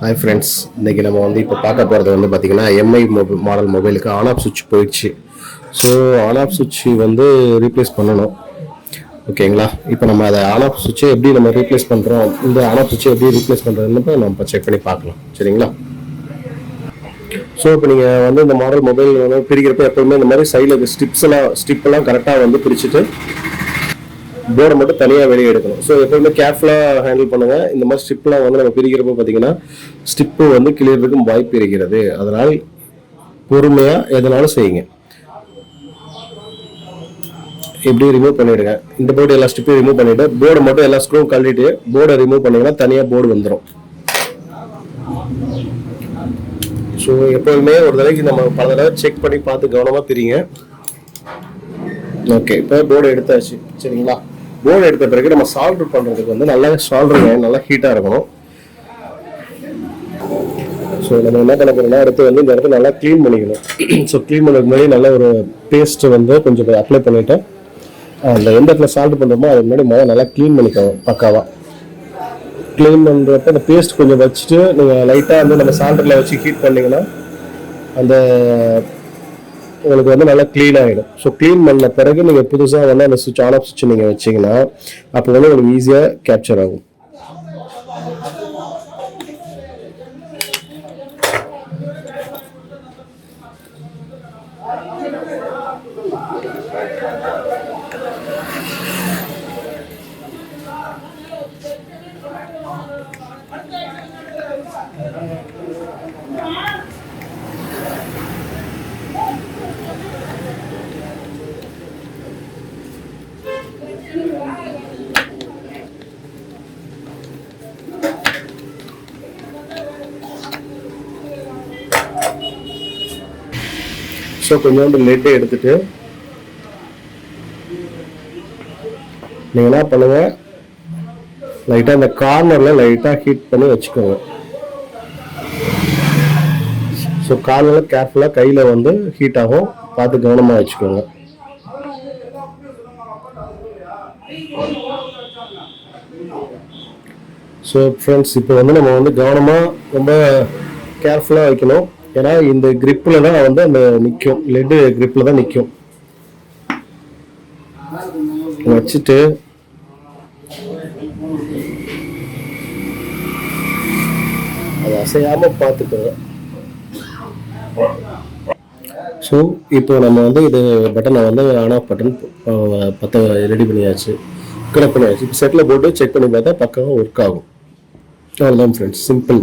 Hi friends, இன்றைக்கி நம்ம இப்போ பார்க்க போகிறது பார்த்திங்கன்னா எம்ஐ மாடல் மொபைலுக்கு ஆன் ஆஃப் சுவிட்ச் போயிடுச்சு. ஸோ ஆன் ஆஃப் சுவிட்ச் ரீப்ளேஸ் பண்ணணும். ஓகேங்களா? இப்போ நம்ம அதை ஆன் ஆஃப் சுவிட்சை எப்படி நம்ம ரீப்ளேஸ் பண்ணுறோம், இந்த ஆன் ஆஃப் சுவிட்சை எப்படி ரீப்ளேஸ் பண்ணுறதுன்னு நம்ம செக் பண்ணி பார்க்கலாம். சரிங்களா? ஸோ இப்போ நீங்கள் இந்த மாடல் மொபைல் பிரிக்கிறப்ப எப்போவுமே இந்த மாதிரி சைடில் ஸ்டிப்பெல்லாம் கரெக்டாக பிரிச்சுட்டு போர்டை மட்டும் தனியாக வெளியே எடுக்கணும். ஸோ எப்பவுமே கேர்ஃபுல்லாக ஹேண்டில் பண்ணுங்கள். இந்த மாதிரி ஸ்டிப்லாம் நம்ம பிரிக்கிறப்ப பார்த்தீங்கன்னா ஸ்டிப்பு கிளியறதுக்கும் வாய்ப்பு இருக்கிறது. அதனால் பொறுமையாக எதனாலும் செய்யுங்க. இப்படி ரிமூவ் பண்ணிவிடுங்க. இந்த போர்டு எல்லா ஸ்டிப்பையும் ரிமூவ் பண்ணிவிட்டு போர்டை மட்டும் எல்லா ஸ்க்ரூ கழட்டிட்டு போர்டை ரிமூவ் பண்ணிங்கன்னா தனியாக போர்டு வந்துடும். ஸோ எப்போதுமே ஒரு தடவைக்கு நம்ம பல தடவை செக் பண்ணி பார்த்து கவனமாக பிரிங்க. ஓகே, இப்போ போர்டு எடுத்தாச்சு. சரிங்களா? போர்டு எடுத்த பிறகு நம்ம சால்டர் பண்ணுறதுக்கு நல்லா சால்டர் நல்லா ஹீட்டாக இருக்கணும். ஸோ நம்ம என்ன பண்ண போகிறோம்னா எடுத்து இந்த இடத்துல நல்லா க்ளீன் பண்ணிக்கணும். ஸோ க்ளீன் பண்ணுறதுக்கு முன்னாடி நல்ல ஒரு பேஸ்ட்டு கொஞ்சம் அப்ளை பண்ணிவிட்டு அந்த எந்த இடத்துல சால்டர் பண்ணுறோமோ அதுக்கு முன்னாடி நல்லா க்ளீன் பண்ணிக்கணும். பக்காவாக க்ளீன் பண்ணுறப்ப அந்த பேஸ்ட் கொஞ்சம் வச்சுட்டு நீங்கள் லைட்டாக நம்ம சால்டரில் வச்சு ஹீட் பண்ணிங்கன்னா அந்த உங்களுக்கு நல்லா க்ளீன் ஆகிடும். ஸோ க்ளீன் பண்ண பிறகு நீங்கள் புதுசாக அந்த சுவிட்ச் ஆன் ஆஃப் சுவிட்ச் நீங்கள் வச்சிங்கன்னா அப்போ உங்களுக்கு ஈஸியாக கேப்சர் ஆகும். ஸோ கொஞ்சோண்டு லெட்டை எடுத்துட்டு நீங்கள் என்ன பண்ணுங்க, லைட்டாக இந்த கார்னரில் லைட்டாக ஹீட் பண்ணி வச்சுக்கோங்க. ஸோ கார்னரில் கேர்ஃபுல்லாக கையில் ஹீட் ஆகும், பார்த்து கவனமாக வச்சுக்கோங்க. ஸோ ஃப்ரெண்ட்ஸ், இப்போ நம்ம கவனமாக ரொம்ப கேர்ஃபுல்லாக வைக்கணும். ஏன்னா இந்த கிரிப்பில் தான் அந்த நிற்கும், லெட்டு கிரிப்பில் தான் நிற்கும். வச்சுட்டு அதை அசையாமல் பார்த்துக்கோங்க. ஸோ இப்போ நம்ம இது பட்டனை ஆன் ஆஃப் பட்டன் ரெடி பண்ணியாச்சு, கனெக்ட் பண்ணியாச்சு. இப்போ செட்டில் போட்டு செக் பண்ணி பார்த்தா பக்காவாக ஒர்க் ஆகும். அவ்வளோதான் ஃப்ரெண்ட்ஸ், சிம்பிள்.